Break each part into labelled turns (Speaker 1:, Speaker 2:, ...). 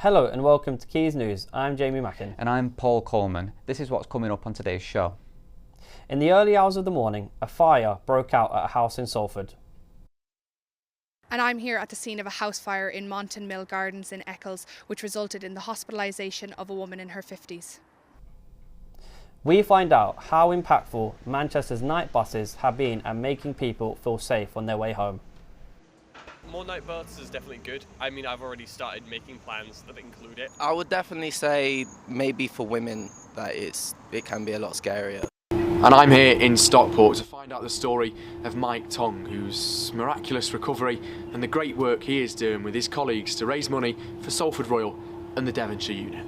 Speaker 1: Hello and welcome to Quays News. I'm Jamie Mackin.
Speaker 2: And I'm Paul Coleman. This is what's coming up on today's show.
Speaker 1: In the early hours of the morning, a fire broke out at a house in Salford.
Speaker 3: And I'm here at the scene of a house fire in Monton Mill Gardens in Eccles, which resulted in the hospitalisation of a woman in her 50s.
Speaker 1: We find out how impactful Manchester's night buses have been at making people feel safe on their way home.
Speaker 4: More night buses is definitely good. I mean, I've already started making plans that include it.
Speaker 5: I would definitely say maybe for women that it can be a lot scarier.
Speaker 6: And I'm here in Stockport to find out the story of Mike Tong, whose miraculous recovery and the great work he is doing with his colleagues to raise money for Salford Royal and the Devonshire unit.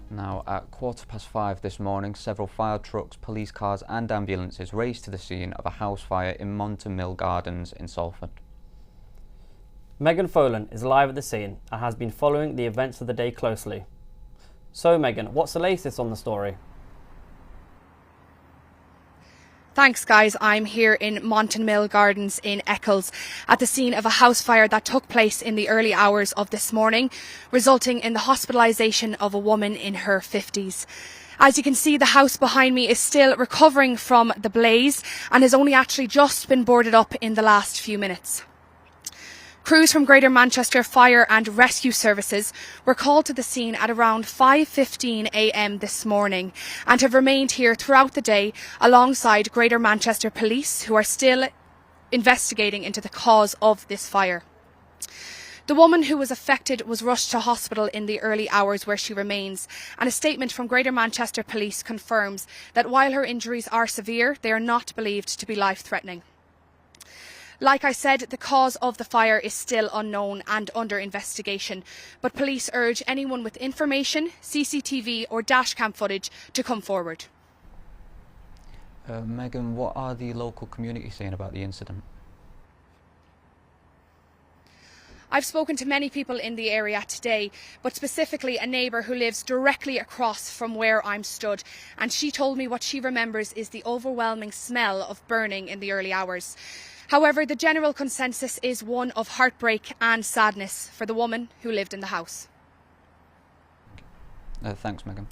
Speaker 2: Now, at 5:15 this morning, several fire trucks, police cars and ambulances raced to the scene of a house fire in Monton Mill Gardens in Salford.
Speaker 1: Megan Folan is live at the scene and has been following the events of the day closely. So Megan, what's the latest on the story?
Speaker 3: Thanks guys, I'm here in Monton Mill Gardens in Eccles at the scene of a house fire that took place in the early hours of this morning, resulting in the hospitalisation of a woman in her 50s. As you can see, the house behind me is still recovering from the blaze and has only actually just been boarded up in the last few minutes. Crews from Greater Manchester Fire and Rescue Services were called to the scene at around 5:15 a.m. this morning and have remained here throughout the day alongside Greater Manchester Police, who are still investigating into the cause of this fire. The woman who was affected was rushed to hospital in the early hours where she remains, and a statement from Greater Manchester Police confirms that while her injuries are severe, they are not believed to be life-threatening. Like I said, the cause of the fire is still unknown and under investigation, but police urge anyone with information, CCTV or dashcam footage to come forward.
Speaker 2: Megan, what are the local community saying about the incident?
Speaker 3: I've spoken to many people in the area today, but specifically a neighbour who lives directly across from where I'm stood, and she told me what she remembers is the overwhelming smell of burning in the early hours. However, the general consensus is one of heartbreak and sadness for the woman who lived in the house.
Speaker 2: Thanks, Megan.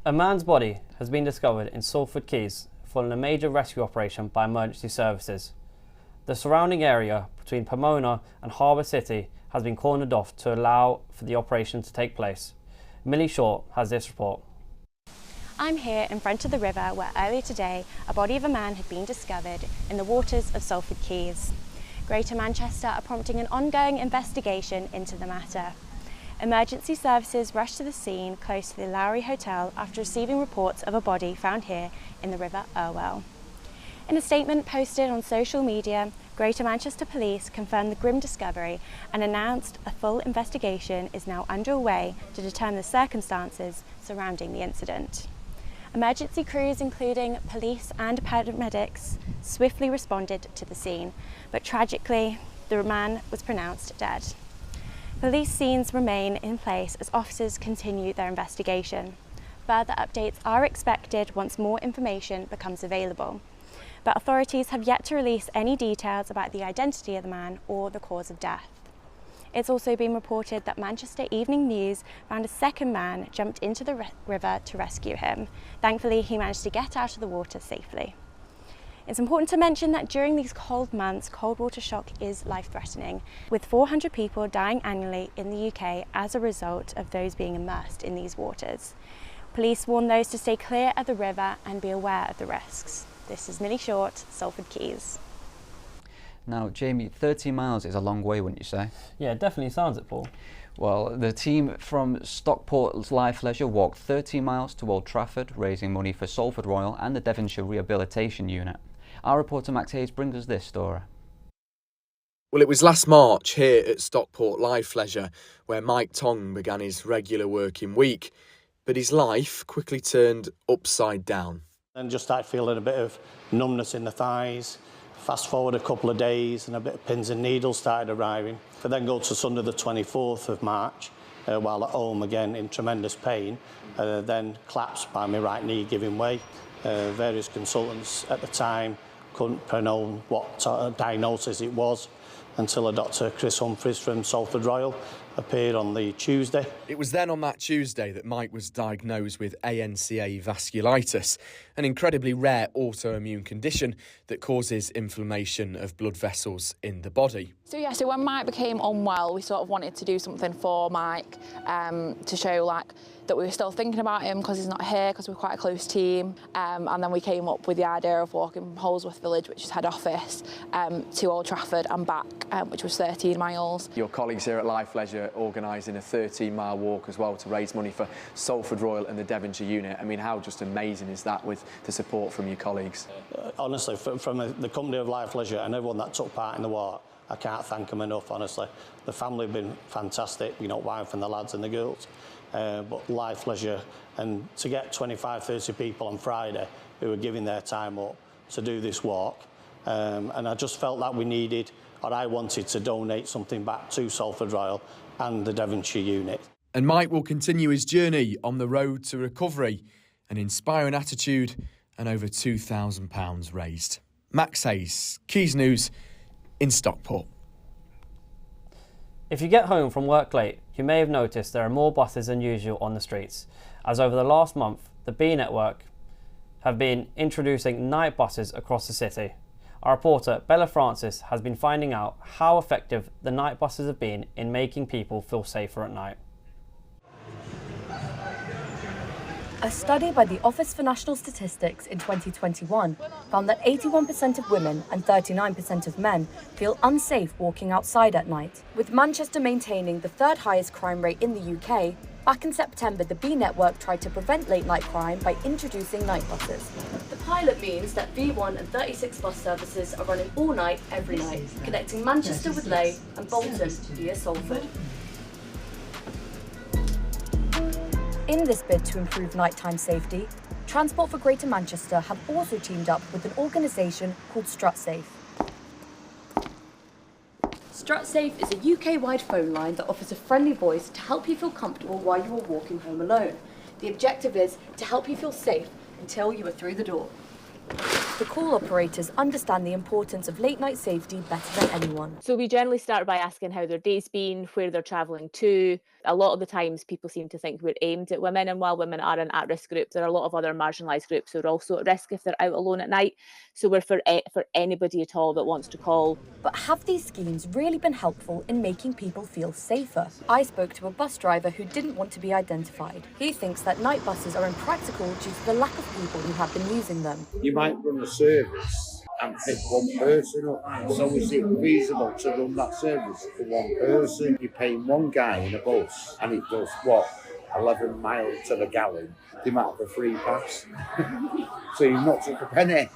Speaker 1: A man's body has been discovered in Salford Quays following a major rescue operation by emergency services. The surrounding area between Pomona and Harbour City has been cordoned off to allow for the operation to take place. Millie Short has this report.
Speaker 7: I'm here in front of the river where earlier today a body of a man had been discovered in the waters of Salford Quays. Greater Manchester are prompting an ongoing investigation into the matter. Emergency services rushed to the scene close to the Lowry Hotel after receiving reports of a body found here in the River Irwell. In a statement posted on social media, Greater Manchester Police confirmed the grim discovery and announced a full investigation is now underway to determine the circumstances surrounding the incident. Emergency crews, including police and paramedics, swiftly responded to the scene, but tragically, the man was pronounced dead. Police scenes remain in place as officers continue their investigation. Further updates are expected once more information becomes available, but authorities have yet to release any details about the identity of the man or the cause of death. It's also been reported that Manchester Evening News found a second man jumped into the river to rescue him. Thankfully, he managed to get out of the water safely. It's important to mention that during these cold months, cold water shock is life-threatening, with 400 people dying annually in the UK as a result of those being immersed in these waters. Police warn those to stay clear of the river and be aware of the risks. This is Millie Short, Salford Quays.
Speaker 2: Now, Jamie, 30 miles is a long way, wouldn't you say?
Speaker 1: Yeah, it definitely sounds it, Paul.
Speaker 2: Well, the team from Stockport Life Leisure walked 30 miles to Old Trafford, raising money for Salford Royal and the Devonshire Rehabilitation Unit. Our reporter Max Hayes brings us this story.
Speaker 6: Well, it was last March here at Stockport Life Leisure where Mike Tong began his regular working week, but his life quickly turned upside down.
Speaker 8: And just started feeling a bit of numbness in the thighs. Fast forward a couple of days and a bit of pins and needles started arriving. But then go to Sunday the 24th of March while at home again in tremendous pain, then collapsed by my right knee giving way. Various consultants at the time couldn't pronounce what diagnosis it was until a Dr. Chris Humphreys from Salford Royal appeared on the Tuesday.
Speaker 6: It was then on that Tuesday that Mike was diagnosed with ANCA vasculitis, an incredibly rare autoimmune condition that causes inflammation of blood vessels in the body.
Speaker 9: So when Mike became unwell, we sort of wanted to do something for Mike to show that we were still thinking about him because he's not here, because we're quite a close team. And then we came up with the idea of walking from Holsworth Village, which is head office, to Old Trafford and back, which was 13 miles.
Speaker 6: Your colleagues here at Life Leisure organising a 13-mile walk as well to raise money for Salford Royal and the Devonshire unit. I mean, how just amazing is that with the support from your colleagues?
Speaker 8: Honestly, from the company of Life Leisure and everyone that took part in the walk, I can't thank them enough, honestly. The family have been fantastic, wife and the lads and the girls. But Life Leisure, and to get 25, 30 people on Friday who were giving their time up to do this walk, and I just felt that we needed, or I wanted to donate something back to Salford Royal and the Devonshire unit.
Speaker 6: And Mike will continue his journey on the road to recovery, an inspiring attitude and over £2,000 raised. Max Hayes, Quays News in Stockport.
Speaker 1: If you get home from work late, you may have noticed there are more buses than usual on the streets, as over the last month, the B Network have been introducing night buses across the city. Our reporter, Bella Francis, has been finding out how effective the night buses have been in making people feel safer at night.
Speaker 10: A study by the Office for National Statistics in 2021 found that 81% of women and 39% of men feel unsafe walking outside at night. With Manchester maintaining the third highest crime rate in the UK, back in September the B Network tried to prevent late night crime by introducing night buses. The pilot means that V1 and 36 bus services are running all night, every night, connecting Manchester with Leigh and Bolton via Salford. In this bid to improve nighttime safety, Transport for Greater Manchester have also teamed up with an organisation called StrutSafe. StrutSafe is a UK-wide phone line that offers a friendly voice to help you feel comfortable while you are walking home alone. The objective is to help you feel safe until you are through the door. The call operators understand the importance of late night safety better than anyone.
Speaker 11: So we generally start by asking how their day's been, where they're travelling to. A lot of the times people seem to think we're aimed at women, and while women are an at-risk group, there are a lot of other marginalised groups who are also at risk if they're out alone at night. So we're for anybody at all that wants to call.
Speaker 10: But have these schemes really been helpful in making people feel safer? I spoke to a bus driver who didn't want to be identified. He thinks that night buses are impractical due to the lack of people who have been using them.
Speaker 12: You might run a service and pick one person up. So is it feasible to run that service for one person? You're paying one guy in a bus and it does, 11 miles to the gallon. They might have a free pass. So you've not took a penny.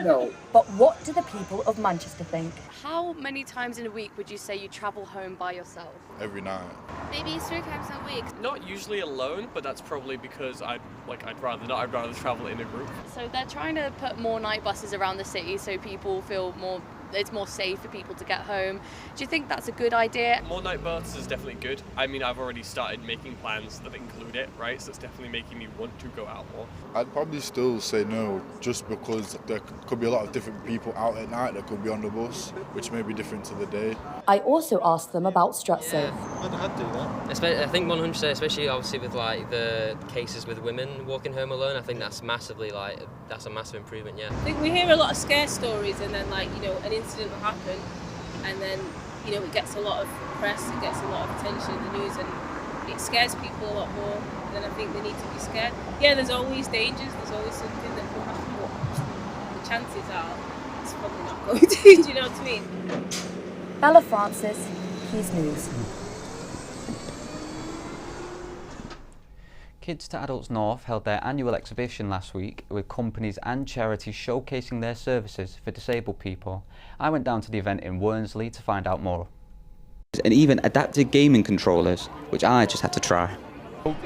Speaker 12: No.
Speaker 10: But what do the people of Manchester think?
Speaker 13: How many times in a week would you say you travel home by yourself?
Speaker 14: Every night.
Speaker 13: Maybe 3 times a week.
Speaker 4: Not usually alone, but that's probably because I'd rather not. I'd rather travel in a group.
Speaker 13: So they're trying to put more night buses around the city so people feel it's more safe for people to get home. Do you think that's a good idea?
Speaker 4: More night buses is definitely good. I mean, I've already started making plans that include it, right? So it's definitely making me want to go out more.
Speaker 14: I'd probably still say no, just because there could be a lot of different people out at night that could be on the bus, which may be different to the day.
Speaker 10: I also asked them about StrutSafe.
Speaker 15: Yeah, I'd do that. I think 100%, especially obviously with the cases with women walking home alone. I think that's massively that's a massive improvement. Yeah.
Speaker 16: I think we hear a lot of scare stories, and then an incident will happen, and then it gets a lot of press, it gets a lot of attention in the news, and it scares people a lot more than I think they need to be scared. Yeah, there's always dangers, there's always something that will happen, but the chances are it's probably not going to. Do you know what I mean?
Speaker 10: Bella Francis, Quays News.
Speaker 2: Kids to Adults North held their annual exhibition last week with companies and charities showcasing their services for disabled people. I went down to the event in Wornsley to find out more.
Speaker 17: And even adapted gaming controllers, which I just had to try.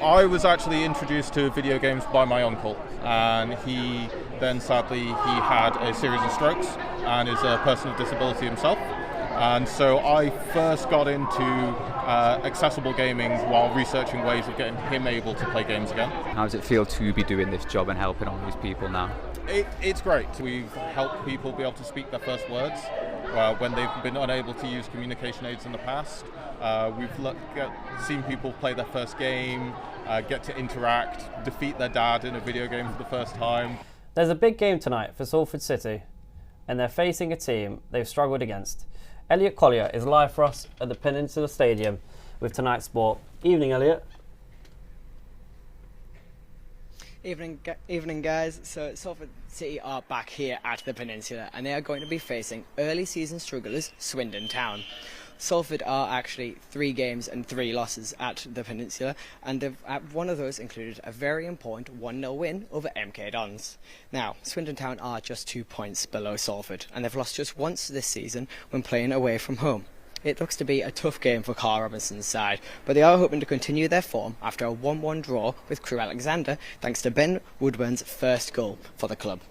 Speaker 18: I was actually introduced to video games by my uncle, and he then sadly he had a series of strokes and is a person with disability himself. And so I first got into accessible gaming while researching ways of getting him able to play games again.
Speaker 2: How does it feel to be doing this job and helping all these people now?
Speaker 18: It's great. We've helped people be able to speak their first words when they've been unable to use communication aids in the past. We've seen people play their first game, get to interact, defeat their dad in a video game for the first time.
Speaker 1: There's a big game tonight for Salford City, and they're facing a team they've struggled against. Elliot Collier is live for us at the Peninsula Stadium with tonight's sport. Evening, Elliot.
Speaker 19: Evening guys. So Salford City are back here at the Peninsula and they are going to be facing early season strugglers Swindon Town. Salford are actually 3 games and 3 losses at the Peninsula, and one of those included a very important 1-0 win over MK Dons. Now, Swindon Town are just 2 points below Salford, and they've lost just once this season when playing away from home. It looks to be a tough game for Carl Robinson's side, but they are hoping to continue their form after a 1-1 draw with Crewe Alexander, thanks to Ben Woodburn's first goal for the club.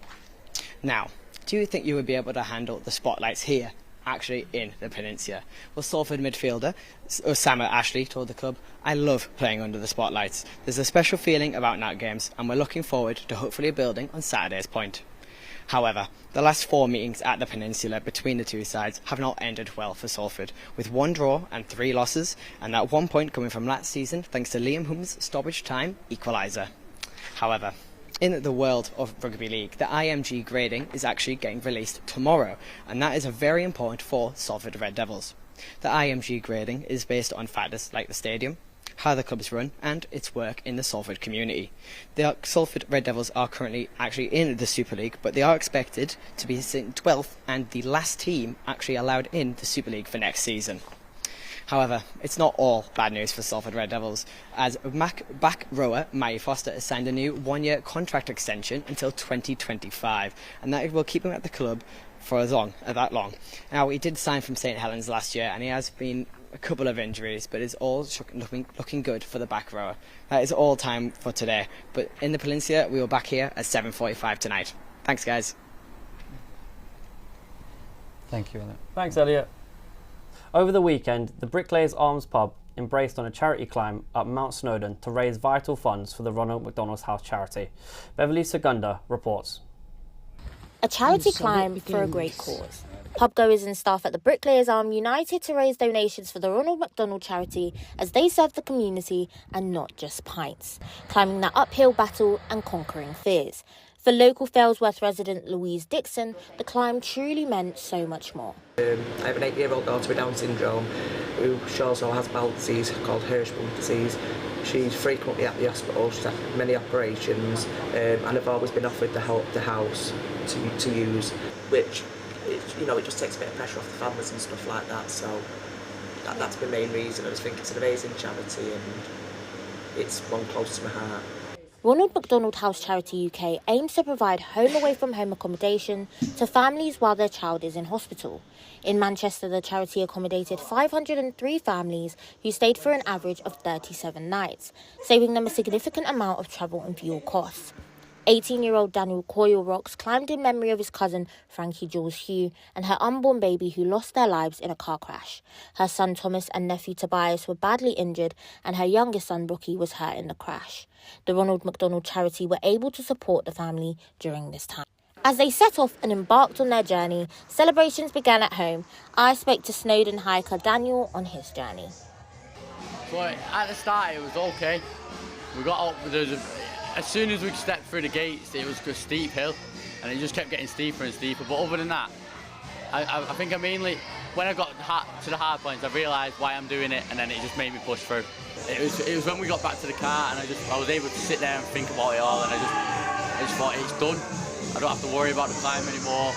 Speaker 19: Now, do you think you would be able to handle the spotlights here, actually in the Peninsula? Well, Salford midfielder Osama Ashley told the club, "I love playing under the spotlights. There's a special feeling about night games and we're looking forward to hopefully building on Saturday's point." However, the last 4 meetings at the Peninsula between the two sides have not ended well for Salford, with 1 draw and 3 losses, and that 1 point coming from last season thanks to Liam Hume's stoppage time equaliser. However, in the world of rugby league, the IMG grading is actually getting released tomorrow, and that is very important for Salford Red Devils. The IMG grading is based on factors like the stadium, how the clubs run, and its work in the Salford community. The Salford Red Devils are currently actually in the Super League, but they are expected to be sitting 12th and the last team actually allowed in the Super League for next season. However, it's not all bad news for Salford Red Devils, as back rower Matty Foster has signed a new 1-year contract extension until 2025, and that will keep him at the club for that long. Now, he did sign from St Helens last year, and he has been a couple of injuries, but it's all looking good for the back rower. That is all time for today, but in the Peninsula, we will back here at 7:45 tonight. Thanks, guys.
Speaker 2: Thank you, Elliot.
Speaker 1: Thanks, Elliot. Over the weekend, the Bricklayers Arms pub embraced on a charity climb up Mount Snowdon to raise vital funds for the Ronald McDonald House charity. Beverly Segunda reports.
Speaker 20: A charity climb for a great cause. Pubgoers and staff at the Bricklayers Arm united to raise donations for the Ronald McDonald charity as they serve the community and not just pints, climbing that uphill battle and conquering fears. For local Failsworth resident Louise Dixon, the climb truly meant so much more.
Speaker 21: I have an 8-year-old daughter with Down syndrome she also has bowel disease called Hirschsprung disease. She's frequently at the hospital, she's had many operations, and I've always been offered the house to use, which it just takes a bit of pressure off the families and stuff like that, so that's the main reason. I just think it's an amazing charity and it's one close to my heart.
Speaker 20: Ronald McDonald House Charity UK aims to provide home away from home accommodation to families while their child is in hospital. In Manchester, the charity accommodated 503 families who stayed for an average of 37 nights, saving them a significant amount of travel and fuel costs. 18-year-old Daniel Coyle Rocks climbed in memory of his cousin Frankie Jules Hugh and her unborn baby who lost their lives in a car crash. Her son Thomas and nephew Tobias were badly injured and her youngest son Brookie was hurt in the crash. The Ronald McDonald charity were able to support the family during this time. As they set off and embarked on their journey, celebrations began at home. I spoke to Snowdon hiker Daniel on his journey.
Speaker 22: So at the start it was okay. We got up, as soon as we stepped through the gates, it was a steep hill, and it just kept getting steeper and steeper. But other than that, I think when I got to the hard points, I realised why I'm doing it, and then it just made me push through. It was when we got back to the car, and I was able to sit there and think about it all, and I just thought it's done. I don't have to worry about the climb anymore.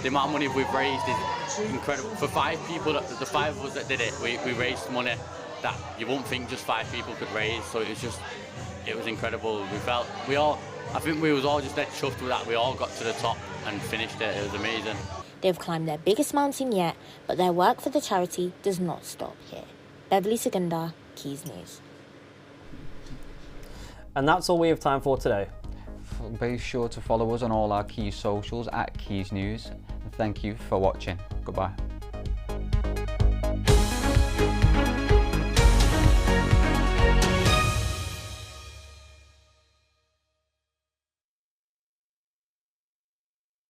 Speaker 22: The amount of money we've raised is incredible. For 5 people, the 5 of us that did it, we raised money that you wouldn't think just 5 people could raise. So it was incredible. I think we was all just dead chuffed with that. We all got to the top and finished it. It was amazing.
Speaker 20: They've climbed their biggest mountain yet, but their work for the charity does not stop here. Beverly Segunda, Quays News.
Speaker 1: And that's all we have time for today.
Speaker 2: Be sure to follow us on all our Quays socials at Quays News. Thank you for watching. Goodbye.